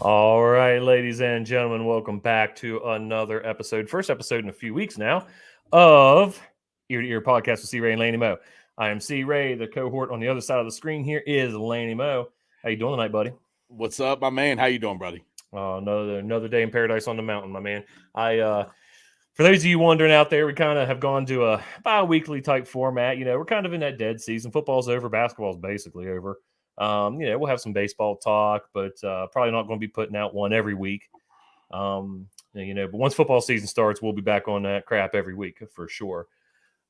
All right, ladies and gentlemen, welcome back to another episode, first episode in a few weeks now, of Ear to Ear Podcast with C. Ray and Laney Moe. I am C. Ray. The cohort on the other side of the screen here is Laney Moe. How you doing tonight, buddy? What's up, my man? How you doing, buddy? Another day in paradise on the mountain, my man. For those of you wondering out there, we kind of have gone to a bi-weekly type format. We're kind of in that dead season. Football's over. Basketball's basically over. We'll have some baseball talk, but probably not going to be putting out one every week. But once football season starts, we'll be back on that crap every week for sure.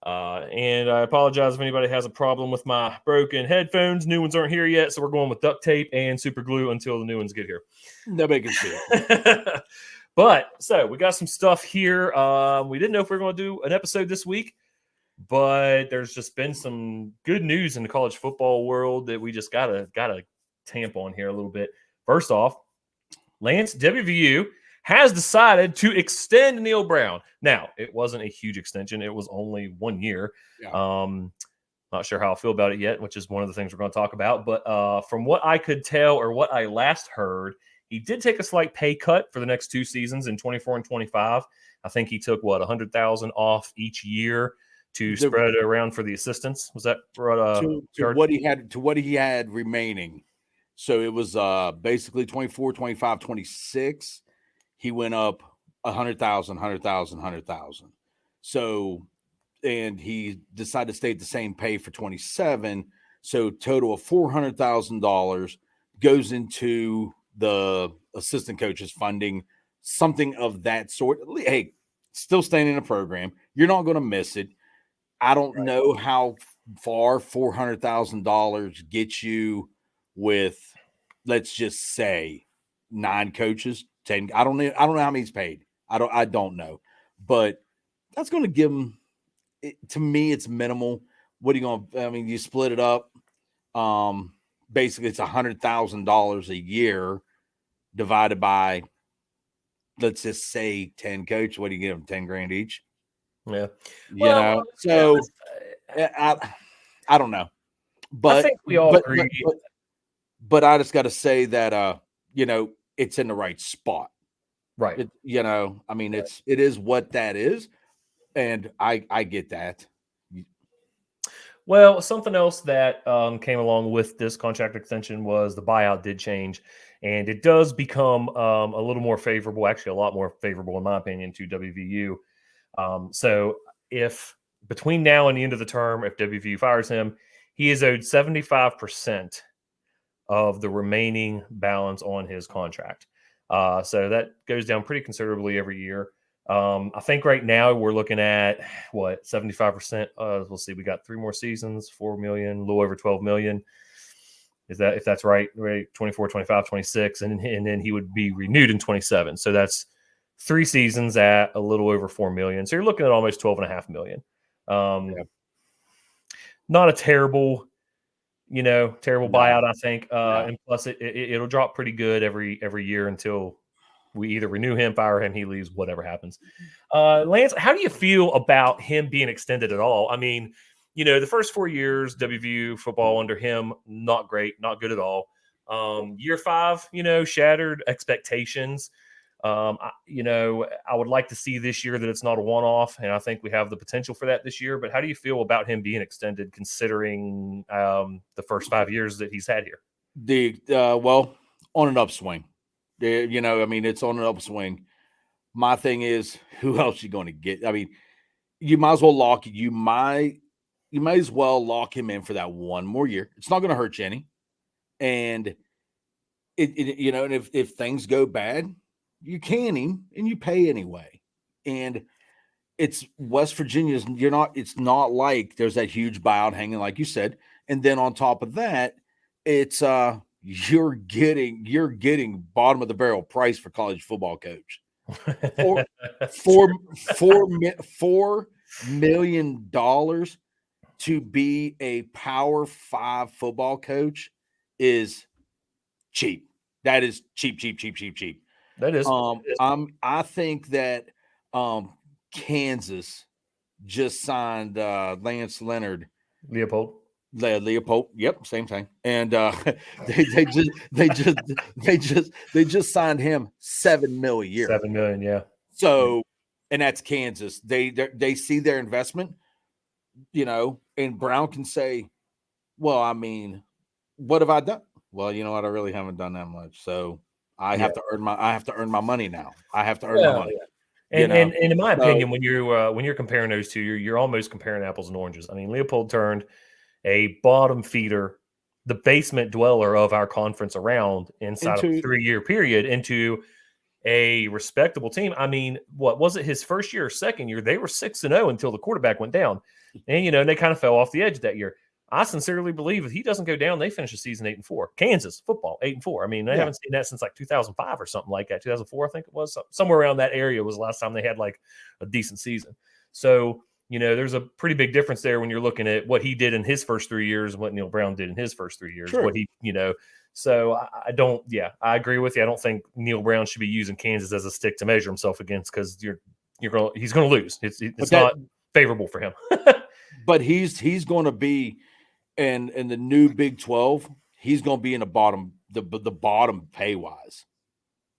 And I apologize if anybody has a problem with my broken headphones. New ones aren't here yet, so we're going with duct tape and super glue until the new ones get here. Nobody can see it. But so we got some stuff here. We didn't know if we were going to do an episode this week, but there's just been some good news in the college football world that we just gotta tamp on here a little bit. First off, Lance, WVU has decided to extend Neal Brown. Now, it wasn't a huge extension. It was only 1 year. Yeah. Not sure how I feel about it yet, which is one of the things we're going to talk about. But from what I could tell or what I last heard, he did take a slight pay cut for the next 2 seasons in 24 and 25. I think he took, $100,000 off each year to spread it around for the assistants. Was that to what he had remaining? So it was basically 24, 25, 26. He went up 100,000. So, and he decided to stay at the same pay for 27. So total of $400,000 goes into the assistant coaches funding, something of that sort. Hey, still staying in the program. You're not going to miss it. I don't know how far $400,000 gets you with, let's just say, 9 coaches, 10. I don't know how many he's paid. I don't know, but that's going to give him. To me, it's minimal. What are you going to? I mean, you split it up. Basically, it's $100,000 a year divided by, let's just say, 10 coaches. What do you give them? 10 grand each. Yeah. So I don't know, but I think we all agree. But I just got to say that it's in the right spot, right? It is what that is, and I get that. Well, something else that came along with this contract extension was the buyout did change, and it does become a little more favorable, actually a lot more favorable in my opinion, to WVU. So if between now and the end of the term, if WVU fires him, he is owed 75% of the remaining balance on his contract. So that goes down pretty considerably every year. I think right now we're looking at 75%. We'll see. We got 3 more seasons, 4 million, a little over 12 million. Is that, if that's right, 24, 25, 26, and then he would be renewed in 27. So that's 3 seasons at a little over 4 million. So you're looking at almost 12.5 million. Not a terrible buyout, I think. And plus it'll drop pretty good every year until we either renew him, fire him, he leaves, whatever happens. Lance, how do you feel about him being extended at all? I mean, the first 4 years, WVU football under him, not great, not good at all. Year 5, shattered expectations. I would like to see this year that it's not a one-off, and I think we have the potential for that this year. But how do you feel about him being extended, considering the first 5 years that he's had here? On an upswing. It's on an upswing. My thing is, who else you going to get? I mean, you might as well you might as well lock him in for that 1 more year. It's not going to hurt you any. And and if things go bad, you can him and you pay anyway. And it's West Virginia's. It's not like there's that huge buyout hanging, like you said. And then on top of that, it's you're getting bottom of the barrel price for college football coach. $4 million to be a Power 5 football coach is cheap. That is cheap. That is. I think that Kansas just signed Lance Leonard. Leopold. Leopold, yep, same thing. And they just signed him $7 million a year. $7 million, yeah. So, and that's Kansas. They see their investment, and Brown can say, well, I mean, what have I done? Well, you know what? I really haven't done that much. So I have to earn my money now. I have to earn my money. And in my opinion, when you're comparing those two, you're almost comparing apples and oranges. I mean, Leopold turned a bottom feeder, the basement dweller of our conference around inside of a 3-year period into a respectable team. I mean, what was it, his first year or second year? They were 6-0 until the quarterback went down. And, they kind of fell off the edge that year. I sincerely believe if he doesn't go down, they finish the season 8-4. Kansas football 8-4. I mean, they haven't seen that since like 2005 or something like that. 2004, I think it was. Somewhere around that area was the last time they had like a decent season. So, there's a pretty big difference there when you're looking at what he did in his first 3 years and what Neal Brown did in his first 3 years. Sure. What he, So I don't. Yeah, I agree with you. I don't think Neal Brown should be using Kansas as a stick to measure himself against because he's going to lose. It's not favorable for him. But he's going to be in the new Big 12. He's going to be in the bottom pay wise.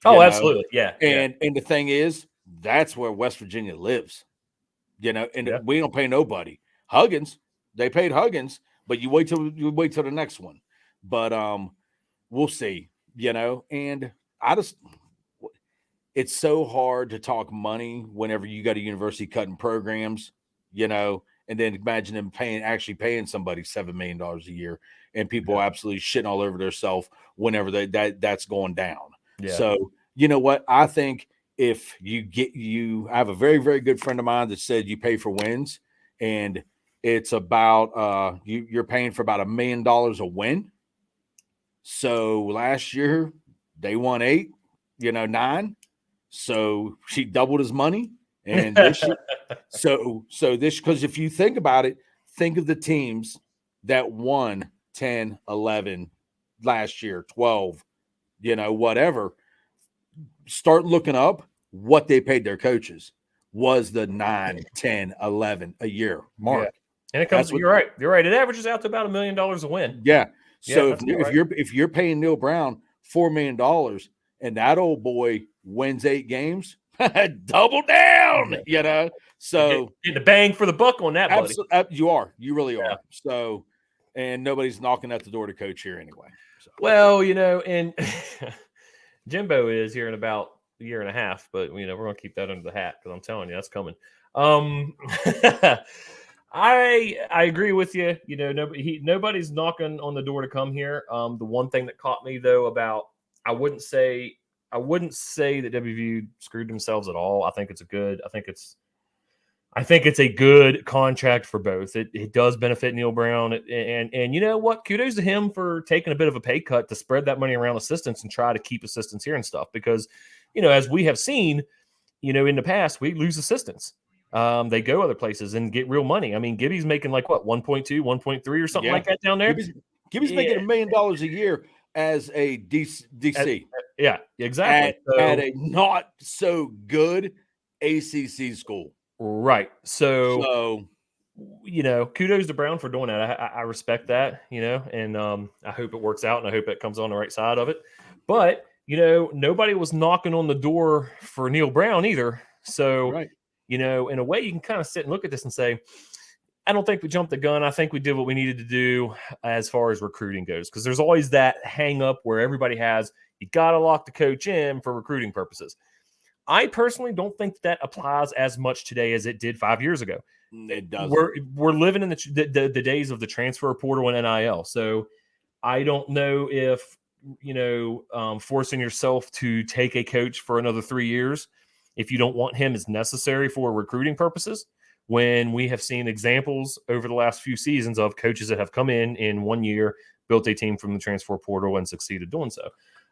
Oh, absolutely, yeah. And the thing is, that's where West Virginia lives. And we don't pay nobody. Huggins, they paid Huggins, but you wait till the next one. But we'll see. And it's so hard to talk money whenever you got a university cutting programs. And then imagine them actually paying somebody $7 million a year, and people absolutely shitting all over themselves whenever that's going down. Yeah. So you know what? I think if I have a very, very good friend of mine that said you pay for wins, and it's about you're paying for about $1 million a win. So last year they won 8, 9. So she doubled his money. And this year, because if you think about it, think of the teams that won 10, 11 last year, 12, whatever. Start looking up what they paid their coaches was the 9, 10, 11 a year mark. Yeah. And it comes, you're right. You're right. It averages out to about $1 million a win. Yeah. So if you're paying Neal Brown $4 million and that old boy wins 8 games, double down, So get the bang for the buck on that, buddy. You really are. So, and nobody's knocking at the door to coach here anyway. So. Well, and Jimbo is here in about a year and a half, but we're gonna keep that under the hat because I'm telling you that's coming. I agree with you. Nobody's knocking on the door to come here. The one thing that caught me though about I wouldn't say that WVU screwed themselves at all. I think it's a good contract for both. It does benefit Neal Brown, and you know what? Kudos to him for taking a bit of a pay cut to spread that money around assistants and try to keep assistants here and stuff. Because as we have seen, in the past, we lose assistants. They go other places and get real money. I mean, Gibby's making like what 1.2, 1.3 or something like that down there. Gibby's making $1 million a year as a DC. Yeah, exactly. At a not so good ACC school. Right. So kudos to Brown for doing that. I respect that, and I hope it works out and I hope it comes on the right side of it. But, nobody was knocking on the door for Neal Brown either. So, right. In a way you can kind of sit and look at this and say, I don't think we jumped the gun. I think we did what we needed to do as far as recruiting goes. Because there's always that hang up where everybody has, you got to lock the coach in for recruiting purposes. I personally don't think that applies as much today as it did 5 years ago. It doesn't. We're living in the days of the transfer portal and NIL. So I don't know if, forcing yourself to take a coach for another 3 years, if you don't want him, is necessary for recruiting purposes. When we have seen examples over the last few seasons of coaches that have come in 1 year, built a team from the transfer portal and succeeded doing so.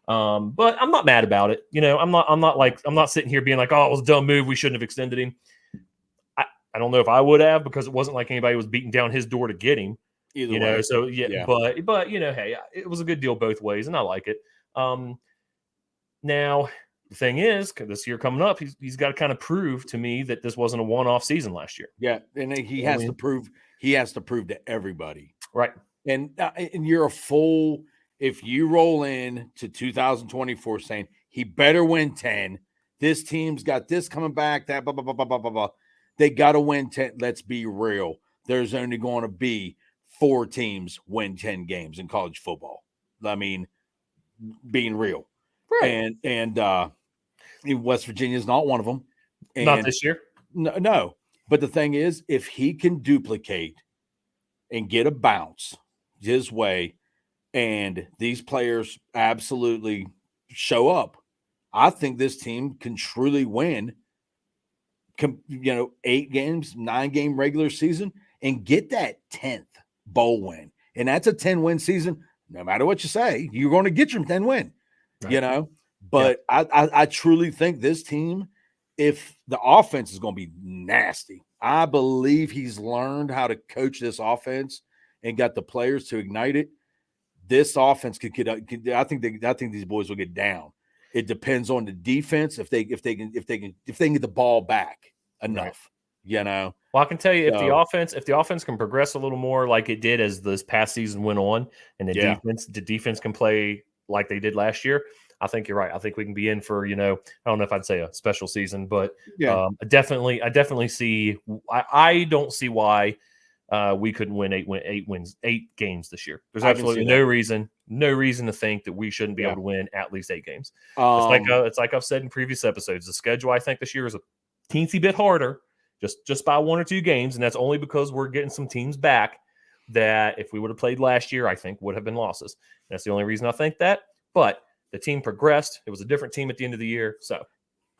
But I'm not mad about it. I'm not sitting here being like, oh, it was a dumb move. We shouldn't have extended him. I don't know if I would have, because it wasn't like anybody was beating down his door to get him. Either way. So yeah. But hey, it was a good deal both ways, and I like it. Now the thing is, this year coming up, he's got to kind of prove to me that this wasn't a one-off season last year. Yeah, and he has to prove to everybody. Right. And you're a full, if you roll in to 2024 saying he better win 10, this team's got this coming back, that blah, blah, blah, blah, blah, blah, blah. They got to win 10. Let's be real. There's only going to be 4 teams win 10 games in college football. I mean, being real. Right. And West Virginia is not one of them. And Not this year. No. But the thing is, if he can duplicate and get a bounce his way, and these players absolutely show up, I think this team can truly win, 8 games, 9-game regular season, and get that 10th bowl win. And that's a 10-win season. No matter what you say, you're going to get your 10 win, Right. But I truly think this team, if the offense is going to be nasty, I believe he's learned how to coach this offense and got the players to ignite it. This offense could get. I think these boys will get down. It depends on the defense if they can get the ball back enough. Right. Well, I can tell you, if the offense can progress a little more like it did as this past season went on, and the defense can play like they did last year, I think you're right. I think we can be in for, I don't know if I'd say a special season, but I definitely see. I don't see why we couldn't win 8 games this year. There's absolutely no reason to think that we shouldn't be able to win at least 8 games. It's like I've said in previous episodes. The schedule, I think, this year is a teensy bit harder, just by 1 or 2 games, and that's only because we're getting some teams back that if we would have played last year, I think would have been losses. That's the only reason I think that. But the team progressed. It was a different team at the end of the year, so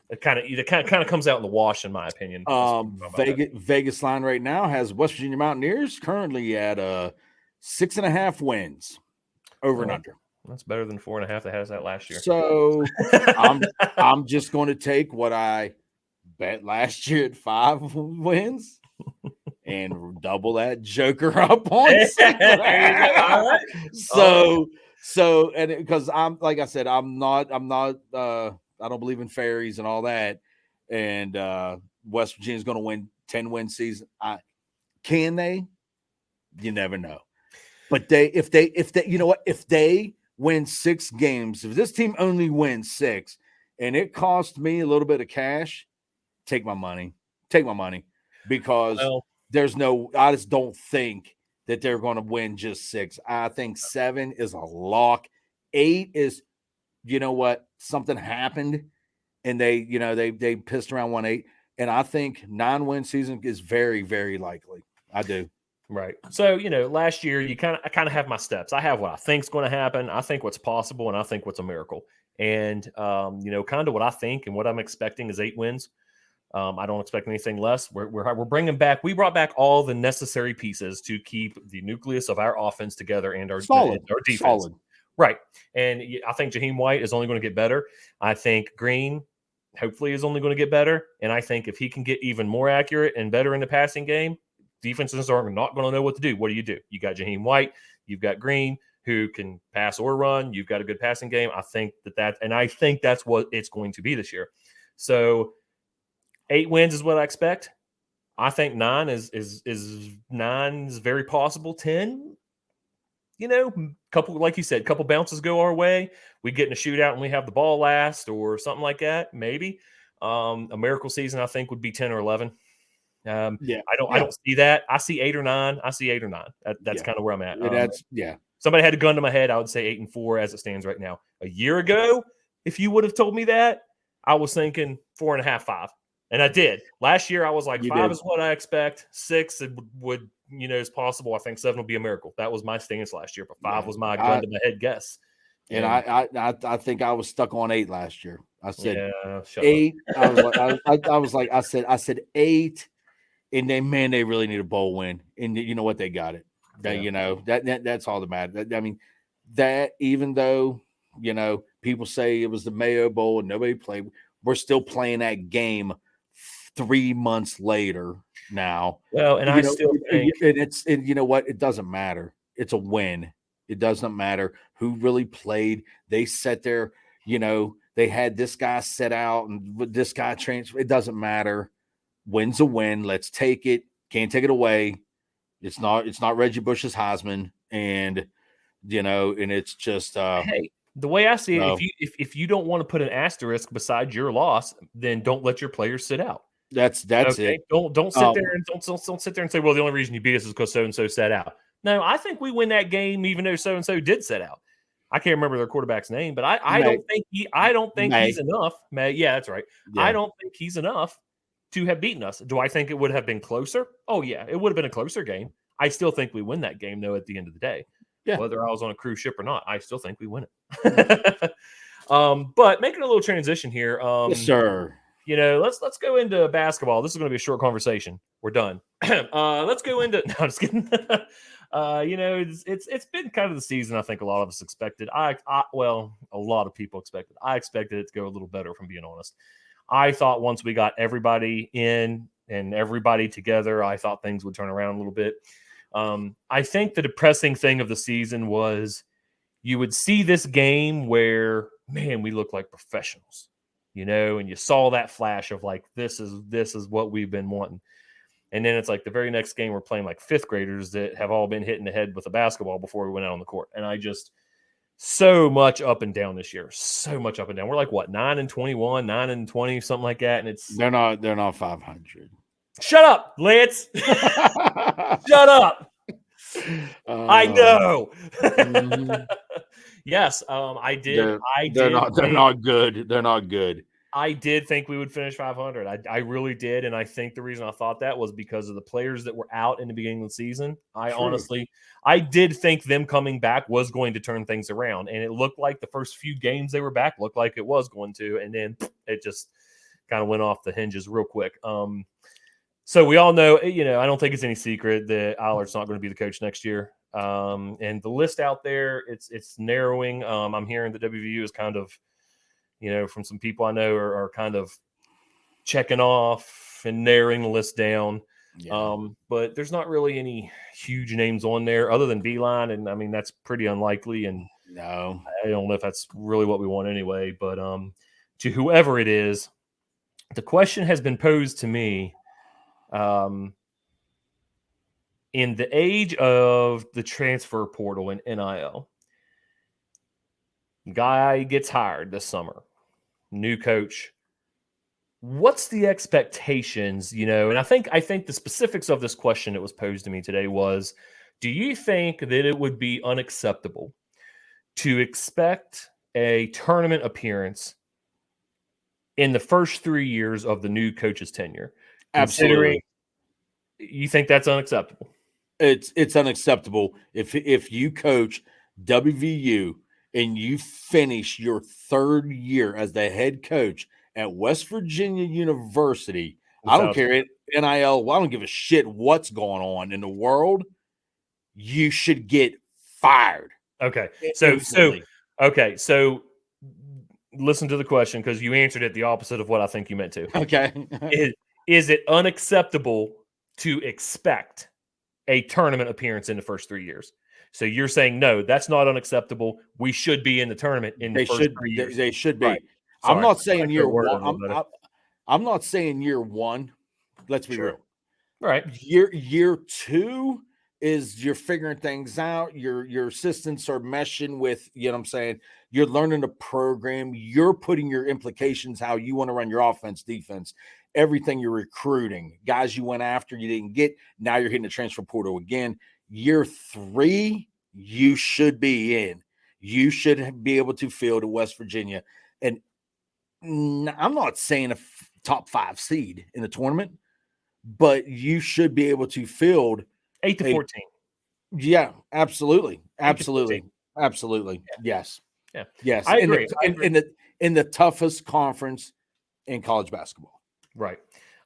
it kind of comes out in the wash, in my opinion. Vegas line right now has West Virginia Mountaineers currently at 6.5 wins over and under. That's better than 4.5 that has that last year. So I'm just going to take what I bet last year at 5 wins and double that joker up on 6.5. So, and because I'm, like I said, I'm not I don't believe in fairies and all that. And West Virginia's going to win 10-win season. Can they? You never know. But if they win 6 games, if this team only wins 6 and it cost me a little bit of cash, take my money. Because I just don't think that they're going to win just 6. I think 7 is a lock. 8 is, something happened and they pissed around 1-8. And I think 9-win season is very, very likely. I do. Right. So, last year I kind of have my steps. I have what I think is going to happen. I think what's possible, and I think what's a miracle. And, kind of what I think and what I'm expecting is 8 wins. I don't expect anything less. We're bringing back. We brought back all the necessary pieces to keep the nucleus of our offense together and our defense. Solid. Right. And I think Jaheim White is only going to get better. I think Green, hopefully, is only going to get better. And I think if he can get even more accurate and better in the passing game, defenses are not going to know what to do. What do? You got Jaheim White. You've got Green, who can pass or run. You've got a good passing game. I think that's what it's going to be this year. So 8 wins is what I expect. I think 9 is very possible. 10, couple, like you said, couple bounces go our way. We get in a shootout and we have the ball last or something like that. Maybe a miracle season, I think, would be 10 or 11. I don't see that. I see 8 or 9. That's kind of where I'm at. Somebody had a gun to my head, I would say 8-4 as it stands right now. A year ago, if you would have told me that, I was thinking 4.5, 5. And I did. Last year, I was like, 5 is what I expect. 6 would is possible. I think 7 will be a miracle. That was my stance last year, but 5 was my gun to my head guess. And I think I was stuck on 8 last year. I said 8. I said 8, and then they really need a bowl win, and you know what, they got it. That's all that matters. I mean, that even though people say it was the Mayo Bowl and nobody played, we're still playing that game 3 months later now. Well, and I still think, and you know what? It doesn't matter. It's a win. It doesn't matter who really played. They sat there, they had this guy set out and this guy transferred. It doesn't matter. Win's a win. Let's take it. Can't take it away. It's not Reggie Bush's Heisman. and and it's just hey, the way I see it, so if you don't want to put an asterisk beside your loss, then don't let your players sit out. that's Okay, it. don't sit there and don't sit there and say, well, the only reason you beat us is because so and so sat out. No, I think we win that game even though so and so did sit out. I can't remember their quarterback's name, but I May, don't think he's May, enough. May, yeah, that's right. I yeah, don't think he's enough to have beaten us. Do I think it would have been closer? Oh yeah, it would have been a closer game. I still think we win that game though at the end of the day. yeah, Whether I was on a cruise ship or not, I still think we win it. But making a little transition here. yes, sir. Let's go into basketball. This is going to be a short conversation. We're done. Let's go into. No, I'm just kidding. It's been kind of the season I think a lot of us expected. Well, a lot of people expected. I expected it to go a little better, if I'm being honest. I thought once we got everybody in and everybody together, I thought things would turn around a little bit. I think the depressing thing of the season was you would see this game where, man, we look like professionals, and you saw that flash of like, this is what we've been wanting. And then it's like the very next game, we're playing like fifth graders that have all been hit in the head with a basketball before we went out on the court. And I just, so much up and down this year, so much up and down. We're like, what, 9-21, 9-20, something like that. And it's, They're not 500. shut up, Lance. Shut up. I know. Mhm. Yes, I did. They're not good. They're not good. I did think we would finish 500. I really did, and I think the reason I thought that was because of the players that were out in the beginning of the season. I did think them coming back was going to turn things around, and it looked like the first few games they were back looked like it was going to, and then it just kind of went off the hinges real quick. So we all know, I don't think it's any secret that Allard's not going to be the coach next year. And the list out there, it's narrowing. I'm hearing that WVU is kind of, from some people I know are kind of checking off and narrowing the list down. Yeah. But there's not really any huge names on there other than Beeline. And I mean, that's pretty unlikely. And No. I don't know if that's really what we want anyway. But to whoever it is, the question has been posed to me. In the age of the transfer portal and NIL, guy gets hired this summer, new coach. What's the expectations, And I think the specifics of this question that was posed to me today was, do you think that it would be unacceptable to expect a tournament appearance in the first 3 years of the new coach's tenure? Absolutely. You think that's unacceptable? It's unacceptable if you coach WVU and you finish your third year as the head coach at West Virginia University. I don't care NIL. Well, I don't give a shit what's going on in the world. You should get fired. Okay. Instantly. So listen to the question because you answered it the opposite of what I think you meant to. Okay. Is it unacceptable to expect a tournament appearance in the first 3 years? So you're saying, no, that's not unacceptable. We should be in the tournament in the first 3 years. They should be. Right. I'm not saying year one. I'm not saying year one. Let's be real. Right. Year two is you're figuring things out. Your assistants are meshing with, what I'm saying? You're learning the program. You're putting your implications, how you want to run your offense, defense, everything you're recruiting. Guys you went after, you didn't get. Now you're hitting the transfer portal again. Year three, you should be in. You should be able to field at West Virginia. And I'm not saying a top 5 seed in the tournament, but you should be able to field 8 to 14. Yeah, absolutely. Absolutely. Absolutely. Yeah. Yes. Yeah. Yes. I agree. In the toughest conference in college basketball. Right.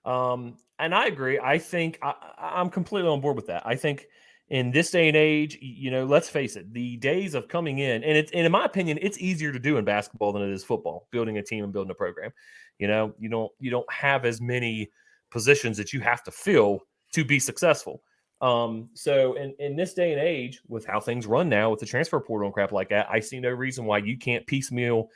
And I agree. I think I'm completely on board with that. I think in this day and age, let's face it, the days of coming in, and in my opinion, it's easier to do in basketball than it is football, building a team and building a program. You don't have as many positions that you have to fill to be successful. So in this day and age, with how things run now with the transfer portal and crap like that, I see no reason why you can't piecemeal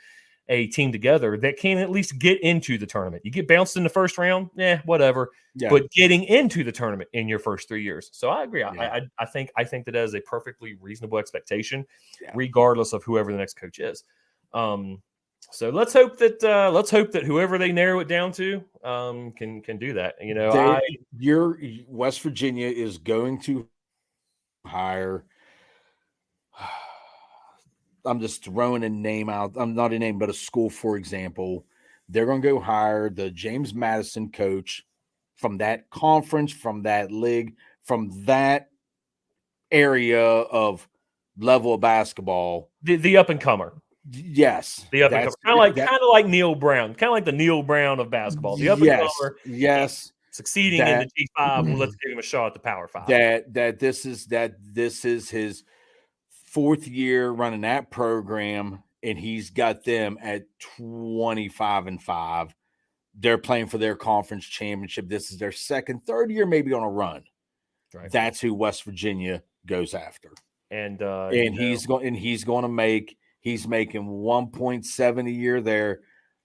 a team together that can at least get into the tournament. You get bounced in the first round, whatever. Yeah. But getting into the tournament in your first 3 years. So I agree. Yeah. I think that is a perfectly reasonable expectation, Yeah. regardless of whoever the next coach is. So let's hope that whoever they narrow it down to can do that. You know, your West Virginia is going to hire. I'm just throwing a name out. I'm not a name, but a school, for example. They're going to go hire the James Madison coach from that conference, from that league, from that area of level of basketball. The up and comer. Yes. The up and comer. Kind of like Neal Brown. Kind of like the Neal Brown of basketball. The up and comer. Yes. Succeeding in the G5. Well, let's give him a shot at the Power 5. That this is his 4th year running that program, and he's got them at 25-5. They're playing for their conference championship. This is their 2nd, 3rd year, maybe on a run. Right. That's who West Virginia goes after. And he's making 1.7 a year there.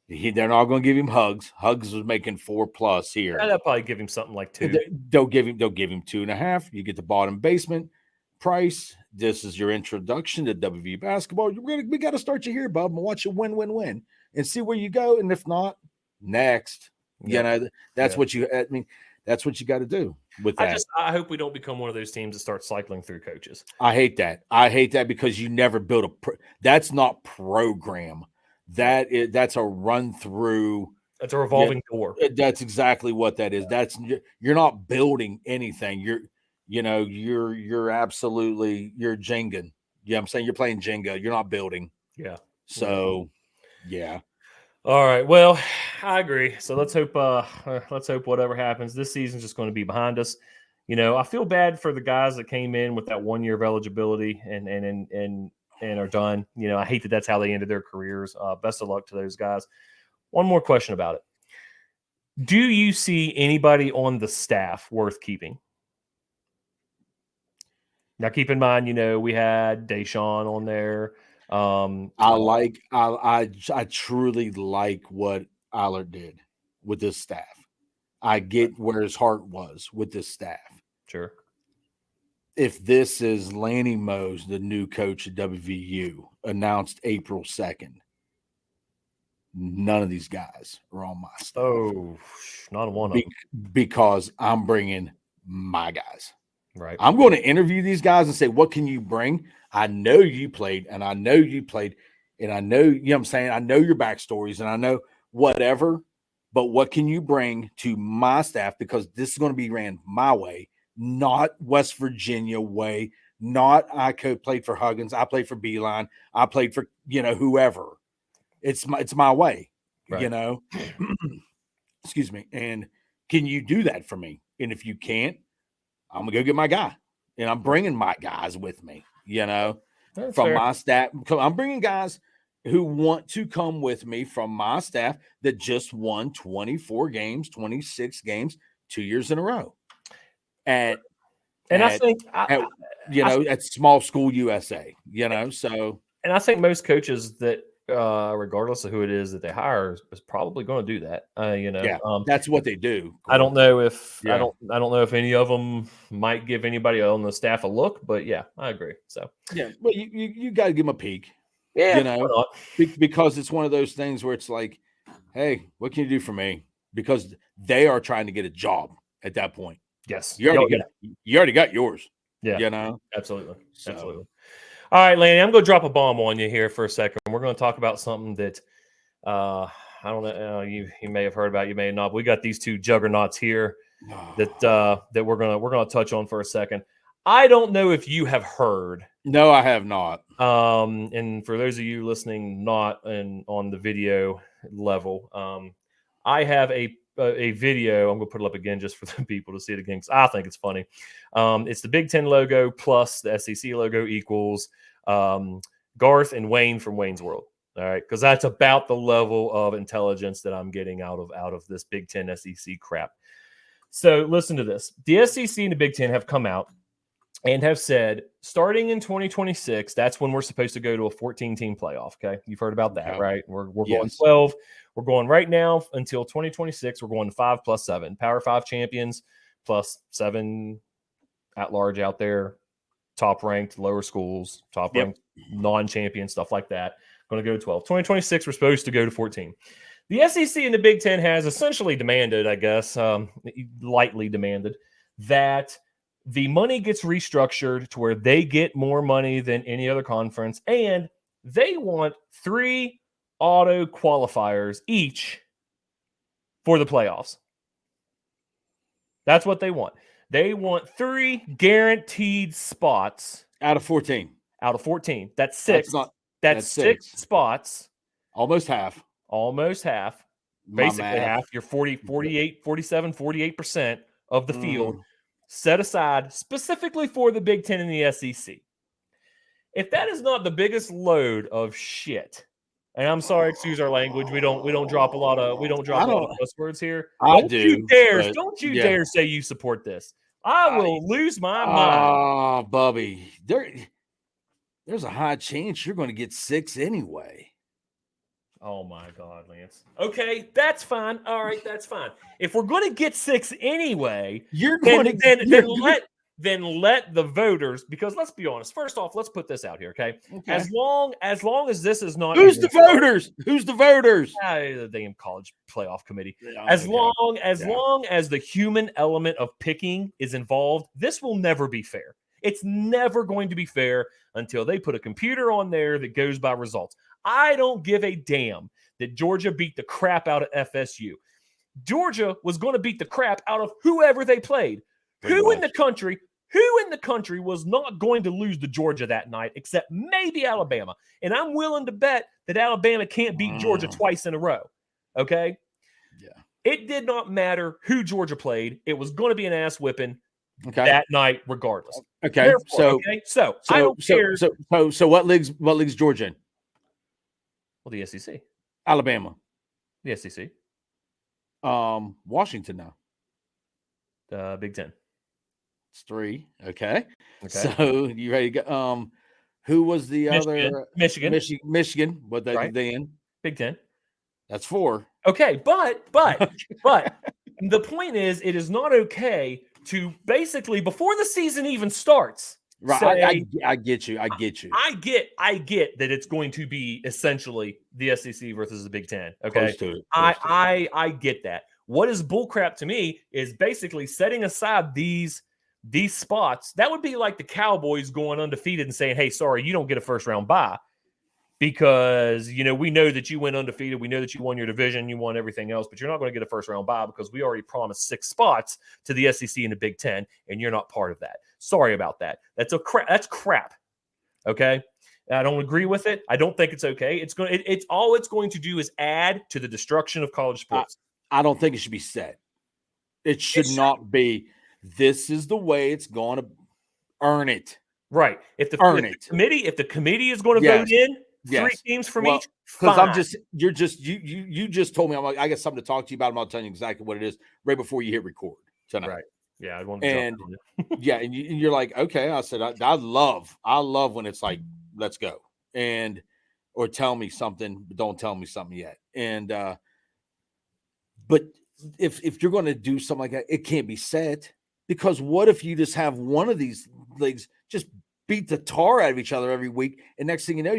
They're not going to give him Hugs. Hugs was making 4+ here. They'll probably give him something like 2. They'll give him 2.5. You get the bottom basement price. This is your introduction to WVU basketball. We got to start you here, bub, and watch you win, and see where you go. And if not, next. You know, that's what you. I mean, that's what you got to do with that. I hope we don't become one of those teams that start cycling through coaches. I hate that. Because you never build that's not program. That's a run through. That's a revolving door. That's exactly what that is. You're not building anything. You're absolutely Jenga. Yeah, I'm saying you're playing Jenga. You're not building. Yeah. So, yeah. All right. Well, I agree. So let's hope whatever happens this season's just going to be behind us. You know, I feel bad for the guys that came in with that 1 year of eligibility and are done. You know, I hate that that's how they ended their careers. Best of luck to those guys. One more question about it. Do you see anybody on the staff worth keeping? Now, keep in mind, you know, we had Deshaun on there. I truly like what Allard did with this staff. I get where his heart was with this staff. Sure. If this is Lanny Mose, the new coach at WVU, announced April 2nd, none of these guys are on my staff. Oh, not one of them. Because I'm bringing my guys. Right. I'm going to interview these guys and say, what can you bring? I know you played, and I know you played, and I know, you know what I'm saying? I know your backstories, and I know whatever, but what can you bring to my staff? Because this is going to be ran my way, not West Virginia way, not I played for Huggins, I played for Beeline, I played for, whoever. It's my way, right. Excuse me. And can you do that for me? And if you can't, I'm going to go get my guy, and I'm bringing my guys with me, That's from fair. my staff. I'm bringing guys who want to come with me from my staff that just won 26 games 2 years in a row at small school USA, so. And I think most coaches that, regardless of who it is that they hire, is probably going to do that. That's what they do. I don't know if I don't know if any of them might give anybody on the staff a look, but yeah, I agree. So well, you got to give them a peek. Yeah, because it's one of those things where it's like, hey, what can you do for me? Because they are trying to get a job at that point. Yes, you already got yours. Yeah, absolutely. All right, Lanny, I'm going to drop a bomb on you here for a second. We're going to talk about something that I don't know. You may have heard about, you may not. But we got these two juggernauts here that we're gonna touch on for a second. I don't know if you have heard. No, I have not. And for those of you listening, not on the video level, I have a video. I'm going to put it up again just for the people to see it again because I think it's funny. It's the Big 10 logo plus the SEC logo equals Garth and Wayne from Wayne's World. All right, because that's about the level of intelligence that I'm getting out of this Big 10 SEC crap. So listen to this. The SEC and the Big 10 have come out and have said, starting in 2026, that's when we're supposed to go to a 14-team playoff. Okay, you've heard about that, right? We're going 12. We're going right now until 2026. We're going to 5 plus 7 Power 5 champions plus 7 at large out there, top ranked lower schools, top ranked non-champion stuff like that. Going to go to 12. 2026, we're supposed to go to 14. The SEC and the Big Ten has essentially demanded, I guess, lightly demanded, that the money gets restructured to where they get more money than any other conference, and they want 3 auto qualifiers each for the playoffs. That's what they want. They want 3 guaranteed spots out of 14. Out of 14. That's 6. That's 6 spots. Almost half. Almost half. Basically half. You're 48% of the field set aside specifically for the Big Ten and the SEC. If that is not the biggest load of shit, and I'm sorry, excuse our language, we don't drop a lot of cuss words here. Don't you dare say you support this. I will lose my mind. Oh, Bubby, there's a high chance you're going to get 6 anyway. Oh my God, Lance. Okay, that's fine. All right, that's fine. If we're going to get 6 anyway, then let the voters, because let's be honest. First off, let's put this out here, okay? As long as this is not Who's the voters? The damn college playoff committee. As long as the human element of picking is involved, this will never be fair. It's never going to be fair until they put a computer on there that goes by results. I don't give a damn that Georgia beat the crap out of FSU. Georgia was going to beat the crap out of whoever they played. Who in the country was not going to lose to Georgia that night except maybe Alabama? And I'm willing to bet that Alabama can't beat Georgia twice in a row. Okay? Yeah. It did not matter who Georgia played. It was going to be an ass whipping that night regardless. Okay. Therefore, so I don't care. So what league's Georgia in? Well, the SEC. Alabama. The SEC. Washington now. The Big Ten. It's 3. Okay. So you ready to go? Who was the other? Michigan. What they in? Big Ten. That's 4. Okay, but the point is, it is not okay to basically before the season even starts. Right, say, I get you. I get that it's going to be essentially the SEC versus the Big Ten. Okay, Close to it. I get that. What is bullcrap to me is basically setting aside these spots. That would be like the Cowboys going undefeated and saying, "Hey, sorry, you don't get a first round bye because we know that you went undefeated. We know that you won your division, you won everything else, but you're not going to get a first round bye because we already promised 6 spots to the SEC and the Big Ten, and you're not part of that. Sorry about that. That's crap. Okay, I don't agree with it. I don't think it's okay. It's going to do is add to the destruction of college sports. I don't think it should be set. It should not be. This is the way it's going to earn it. Right. If the committee is going to vote in 3 teams from each, because you just told me I got something to talk to you about. I'm not telling you exactly what it is right before you hit record tonight. Right. Yeah, I want to jump on it. Yeah, and you're like, okay. I said, I love when it's like, let's go, or tell me something, but don't tell me something yet. And but if you're going to do something like that, it can't be set, because what if you just have one of these leagues just beat the tar out of each other every week, and next thing you know,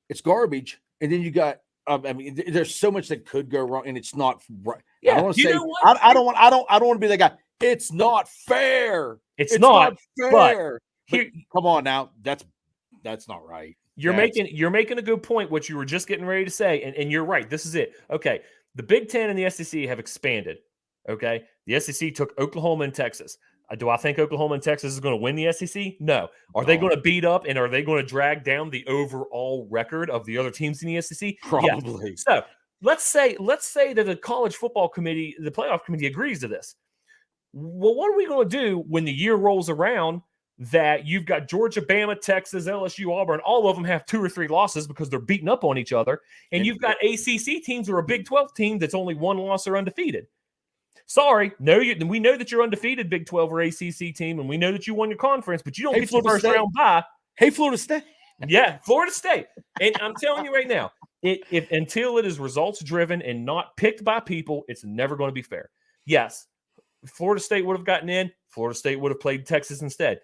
it's garbage, and then you got. There's so much that could go wrong, and it's not right. Yeah, I don't want to say. I don't want to be that guy. It's not fair. It's not fair. But come on now, that's not right. You're making a good point. What you were just getting ready to say, and you're right. This is it. Okay, the Big Ten and the SEC have expanded. Okay, the SEC took Oklahoma and Texas. Do I think Oklahoma and Texas is going to win the SEC? No. Are they going to beat up and are they going to drag down the overall record of the other teams in the SEC? Probably. Yes. So let's say that the college football committee, the playoff committee, agrees to this. Well, what are we going to do when the year rolls around that you've got Georgia, Bama, Texas, LSU, Auburn, all of them have 2 or 3 losses because they're beating up on each other, and you've got ACC teams or a Big 12 team that's only 1 loss or undefeated. Sorry, no, we know that you're undefeated Big 12 or ACC team, and we know that you won your conference, but you don't get your first round bye. Hey, Florida State. Yeah, Florida State. And I'm telling you right now, if until it is results driven and not picked by people, it's never going to be fair. Yes, Florida State would have gotten in. Florida State would have played Texas instead.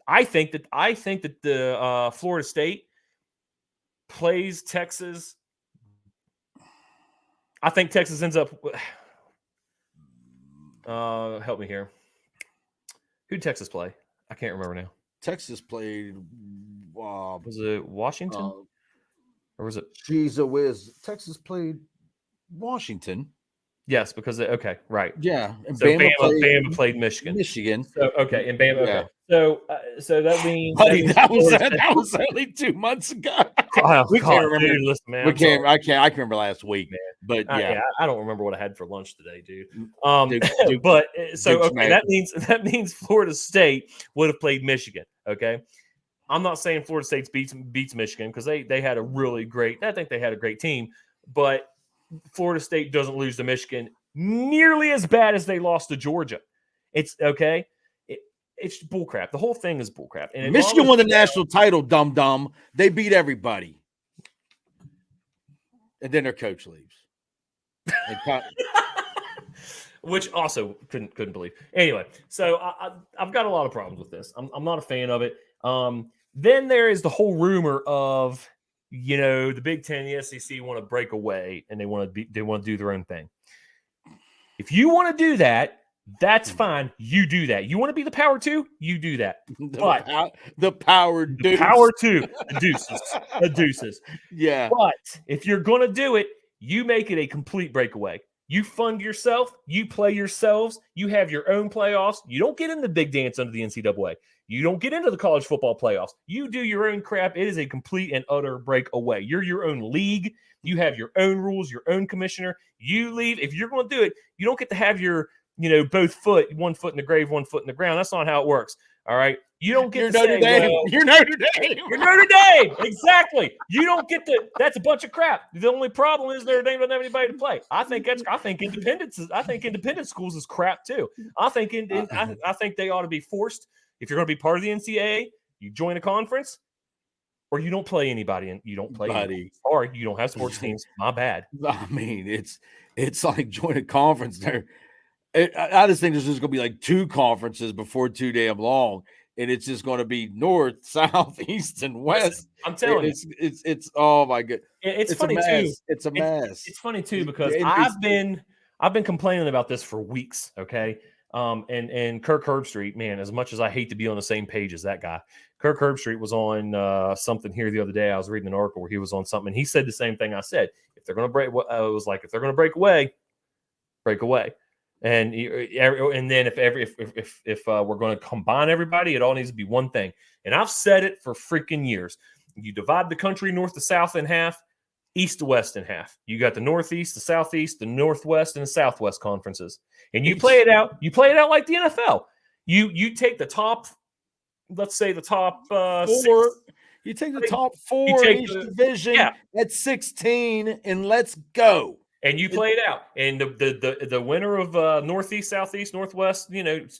I think that the Florida State plays Texas. I think Texas ends up. Help me here. Who did Texas play? I can't remember now. Texas played. Was it Washington? Or was it? She's a whiz. Texas played Washington. Yes, because right. Yeah, and so Bama played Michigan. So okay, and Bama. Yeah. Okay. So that means that was only 2 months ago. We can't remember. Dude, listen, man, I can remember last week, man. But I don't remember what I had for lunch today, dude. But that means Florida State would have played Michigan. Okay. I'm not saying Florida State beats Michigan because they had a really great. I think they had a great team, but Florida State doesn't lose to Michigan nearly as bad as they lost to Georgia. It's okay. It's bullcrap. The whole thing is bullcrap. And Michigan won the national title, dum. They beat everybody. And then their coach leaves. Which also couldn't believe. Anyway, so I've got a lot of problems with this. I'm not a fan of it. Then there is the whole rumor of, the Big 10, the SEC want to break away and they want to do their own thing. If you want to do that, that's fine. You do that. You want to be the power two? You do that. But the power two, the deuces. Yeah. But if you're going to do it, you make it a complete breakaway. You fund yourself. You play yourselves. You have your own playoffs. You don't get in the big dance under the NCAA. You don't get into the college football playoffs. You do your own crap. It is a complete and utter breakaway. You're your own league. You have your own rules, your own commissioner. You leave. If you're going to do it, you don't get to have your, both foot, 1 foot in the grave, 1 foot in the ground. That's not how it works. All right. You don't get to say, you're Notre Dame. You're Notre Dame. Exactly. You don't get to. That's a bunch of crap. The only problem is Notre Dame doesn't have anybody to play. I think independent schools is crap too. I think they ought to be forced. If you're going to be part of the NCAA, you join a conference, or you don't play anybody, and you don't play anybody. Or you don't have sports teams. My bad. I mean, it's like join a conference there. I just think there's just going to be like 2 conferences before too damn long, and it's just going to be north, south, east, and west. Listen, I'm telling you, it's oh my god, it's funny too. It's a mess. It's funny too because I've been complaining about this for weeks. Okay. And Kirk Herbstreit, man, as much as I hate to be on the same page as that guy, Kirk Herbstreit was on something here the other day. I was reading an article where he was on something, and he said the same thing I said. If they're going to break, it was like, if they're going to break away, break away. And then if we're going to combine everybody, it all needs to be one thing. And I've said it for freaking years. You divide the country north to south in half, east to west in half. You got the Northeast, the Southeast, the Northwest, and the Southwest conferences. And you play it out. You play it out like the NFL. You take the top, let's say the top 4. 6. You take the top 4 in each division at 16, and let's go. And you play it out. And the winner of Northeast, Southeast, Northwest,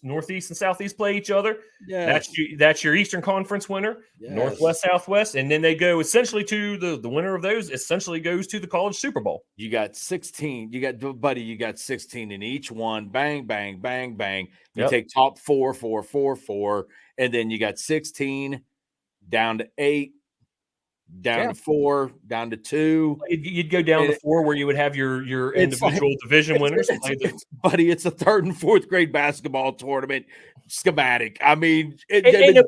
Northeast and Southeast play each other. Yeah, that's your Eastern Conference winner, Northwest, Southwest. And then they go essentially to the winner of those essentially goes to the college Super Bowl. You got 16. You got 16 in each one. Bang, bang, bang, bang. You take top 4, 4, 4, 4. And then you got 16 down to 8. Down to 4, down to 2. You'd go down to 4 where you would have your individual division winners. Buddy, it's a 3rd and 4th grade basketball tournament schematic. I mean, the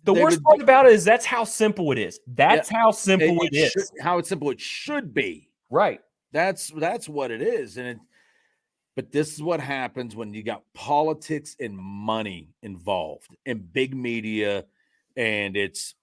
worst part about it is that's how simple it is. That's how simple it is. How simple it should be. Right. That's what it is. But this is what happens when you got politics and money involved and big media, and it's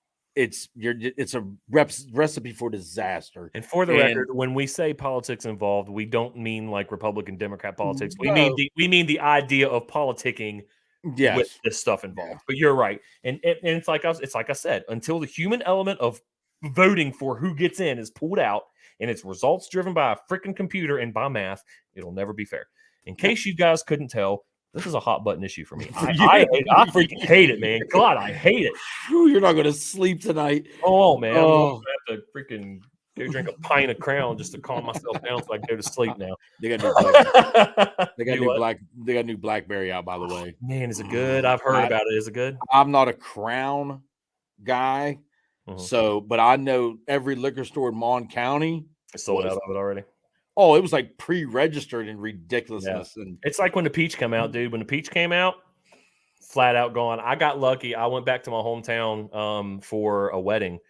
a recipe for disaster. And for the record, when we say politics involved, we don't mean like Republican Democrat politics. We mean the idea of politicking with this stuff involved. But you're right, and it's like I said, until the human element of voting for who gets in is pulled out, and it's results driven by a freaking computer and by math, it'll never be fair. In case you guys couldn't tell, this is a hot button issue for me. I freaking hate it, man. God, I hate it. You're not going to sleep tonight. Oh, man. I'm going to have to freaking go drink a pint of Crown just to calm myself down so I can go to sleep now. They got new blackberry. They got new blackberry out, by the way. Man, is it good? I've heard about it. Is it good? I'm not a Crown guy, but I know every liquor store in Mon County sold out of it already. Oh, it was like pre-registered and ridiculousness. Yeah. And it's like when the peach came out, dude. When the peach came out, flat out gone. I got lucky. I went back to my hometown for a wedding.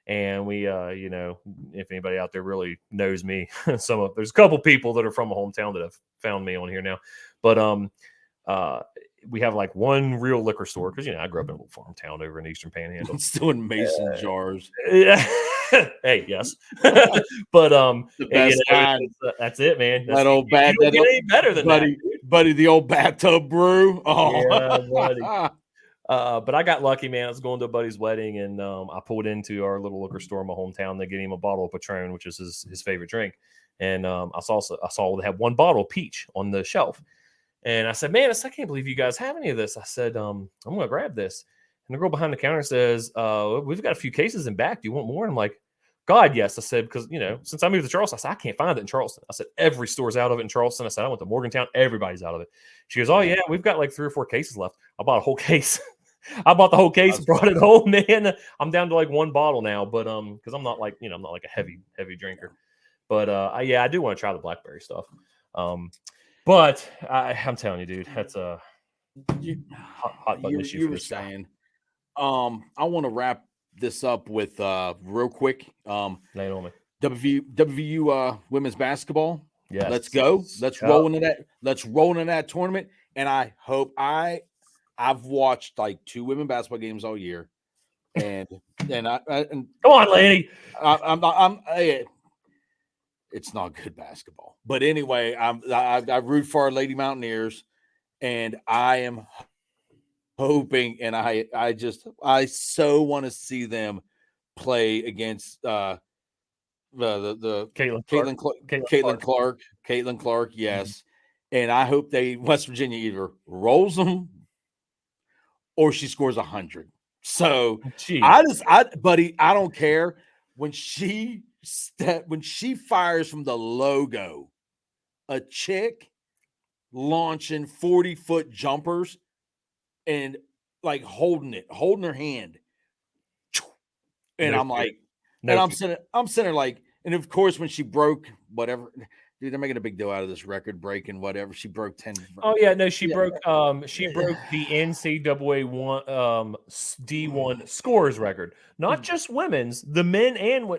And we, if anybody out there really knows me, there's a couple people that are from a hometown that have found me on here now. But we have like one real liquor store because I grew up in a little farm town over in the Eastern Panhandle. Still in mason jars. Yeah. Hey, yes. But the best kind. That's it, man. That old bat. That any better than buddy, that, buddy. The old bathtub brew. Oh, yeah, buddy. But I got lucky, man. I was going to a buddy's wedding, and I pulled into our little liquor store in my hometown to get him a bottle of Patron, which is his favorite drink. And I saw they had one bottle of peach on the shelf. And I said, man, I can't believe you guys have any of this. I said, I'm going to grab this. And the girl behind the counter says, we've got a few cases in back. Do you want more? And I'm like, God, yes. I said, because, since I moved to Charleston, I said, I can't find it in Charleston. I said, every store's out of it in Charleston. I said, I went to Morgantown. Everybody's out of it. She goes, oh, yeah, we've got like 3 or 4 cases left. I bought a whole case. I bought the whole case and brought it home, man. I'm down to like 1 bottle now, but because I'm not like, I'm not like a heavy drinker. But I do want to try the blackberry stuff. But I'm telling you, dude, that's a hot button issue. You were saying, I want to wrap this up with real quick. Lay it on me. WVU women's basketball. Yeah, let's go. Let's roll into that. Let's roll into that tournament. And I hope I've watched like 2 women basketball games all year, and come on, lady. It's not good basketball, but anyway, I root for our Lady Mountaineers, and I am hoping, and I so want to see them play against the Caitlin Clark, yes, and I hope West Virginia either rolls them or she scores 100. So buddy, I don't care when she fires from the logo, a chick launching 40-foot jumpers and like holding her hand, and I'm like, I'm sitting like, and of course when she broke whatever. Dude, they're making a big deal out of this record break and whatever. She broke 10. Oh yeah, no, she broke the NCAA D1 scores record, not just women's, the men and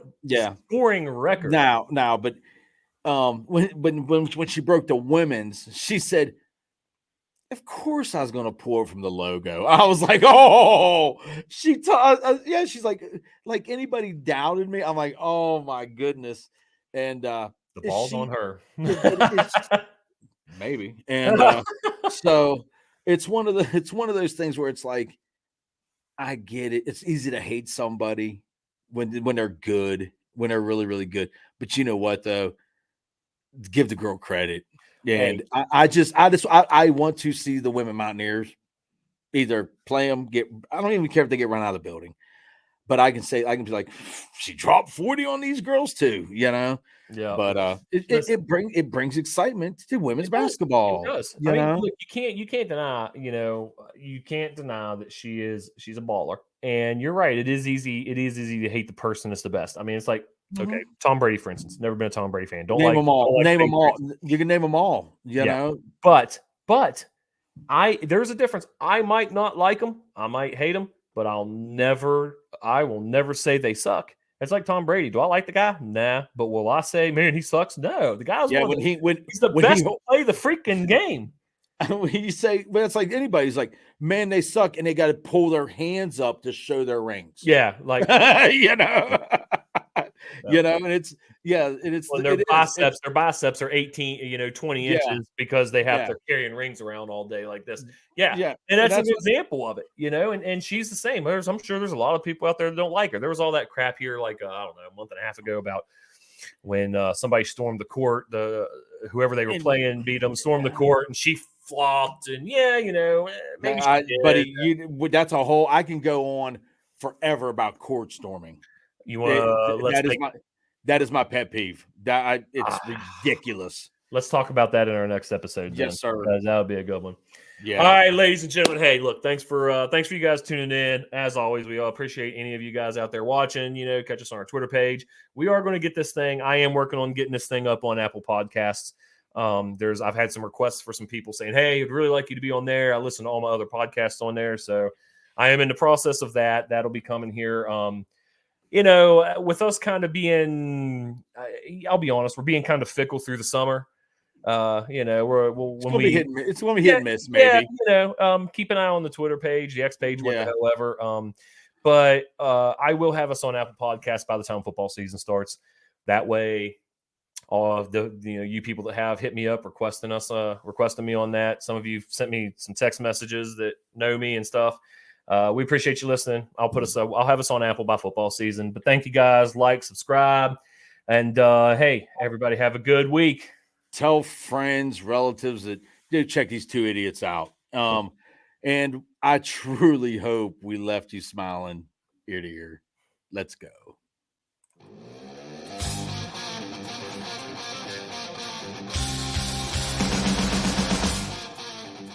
scoring record. Now, but when she broke the women's, she said, "Of course I was going to pour from the logo." I was like, "Oh, she's like anybody doubted me." I'm like, "Oh my goodness," and the ball's on her. Maybe. And so it's one of those things where it's like, I get it. It's easy to hate somebody when they're good, when they're really, really good. But you know what though? Give the girl credit. And I want to see the women Mountaineers either play them, I don't even care if they get run out of the building. But I can be like, she dropped 40 on these girls too, Yeah. But it brings excitement to women's basketball. It does. Look, you can't deny, you can't deny that she's a baller. And you're right. It is easy to hate the person that's the best. I mean, it's like, okay, Tom Brady, for instance, never been a Tom Brady fan. Name them all. You can name them all, you know. But there's a difference. I might not like them. I might hate them, but I will never say they suck. It's like Tom Brady. Do I like the guy? Nah. But will I say, man, he sucks? No. The guy's he's the best to play the freaking game. When you say, well, it's like anybody. He's like, man, they suck, and they got to pull their hands up to show their rings. Yeah, like and it's their biceps are 18, 20 inches because they're carrying rings around all day like this. Yeah. And that's an example of it, and she's the same. I'm sure there's a lot of people out there that don't like her. There was all that crap here, like, I don't know, a month and a half ago about when somebody stormed the court, whoever they were playing beat them, stormed the court, and she flopped, and maybe she did. Buddy, that's a whole. I can go on forever about court storming. You want to? That is my pet peeve. It's ridiculous. Let's talk about that in our next episode. Yes, sir. That would be a good one. Yeah. All right, ladies and gentlemen. Hey, look, thanks for you guys tuning in. As always, we all appreciate any of you guys out there watching. Catch us on our Twitter page. We are going to get this thing. I am working on getting this thing up on Apple Podcasts. I've had some requests for some people saying, "Hey, I'd really like you to be on there." I listen to all my other podcasts on there, so I am in the process of that. That'll be coming here. With us kind of being, I'll be honest, we're being kind of fickle through the summer. It's gonna be hit and miss, maybe. Keep an eye on the Twitter page, the X page, whatever. But I will have us on Apple Podcasts by the time football season starts. That way, all of the you people that have hit me up requesting me on that. Some of you sent me some text messages that know me and stuff. We appreciate you listening. I'll have us on Apple by football season. But thank you guys. Like, subscribe, and hey, everybody, have a good week. Tell friends, relatives that check these two idiots out. And I truly hope we left you smiling ear to ear. Let's go.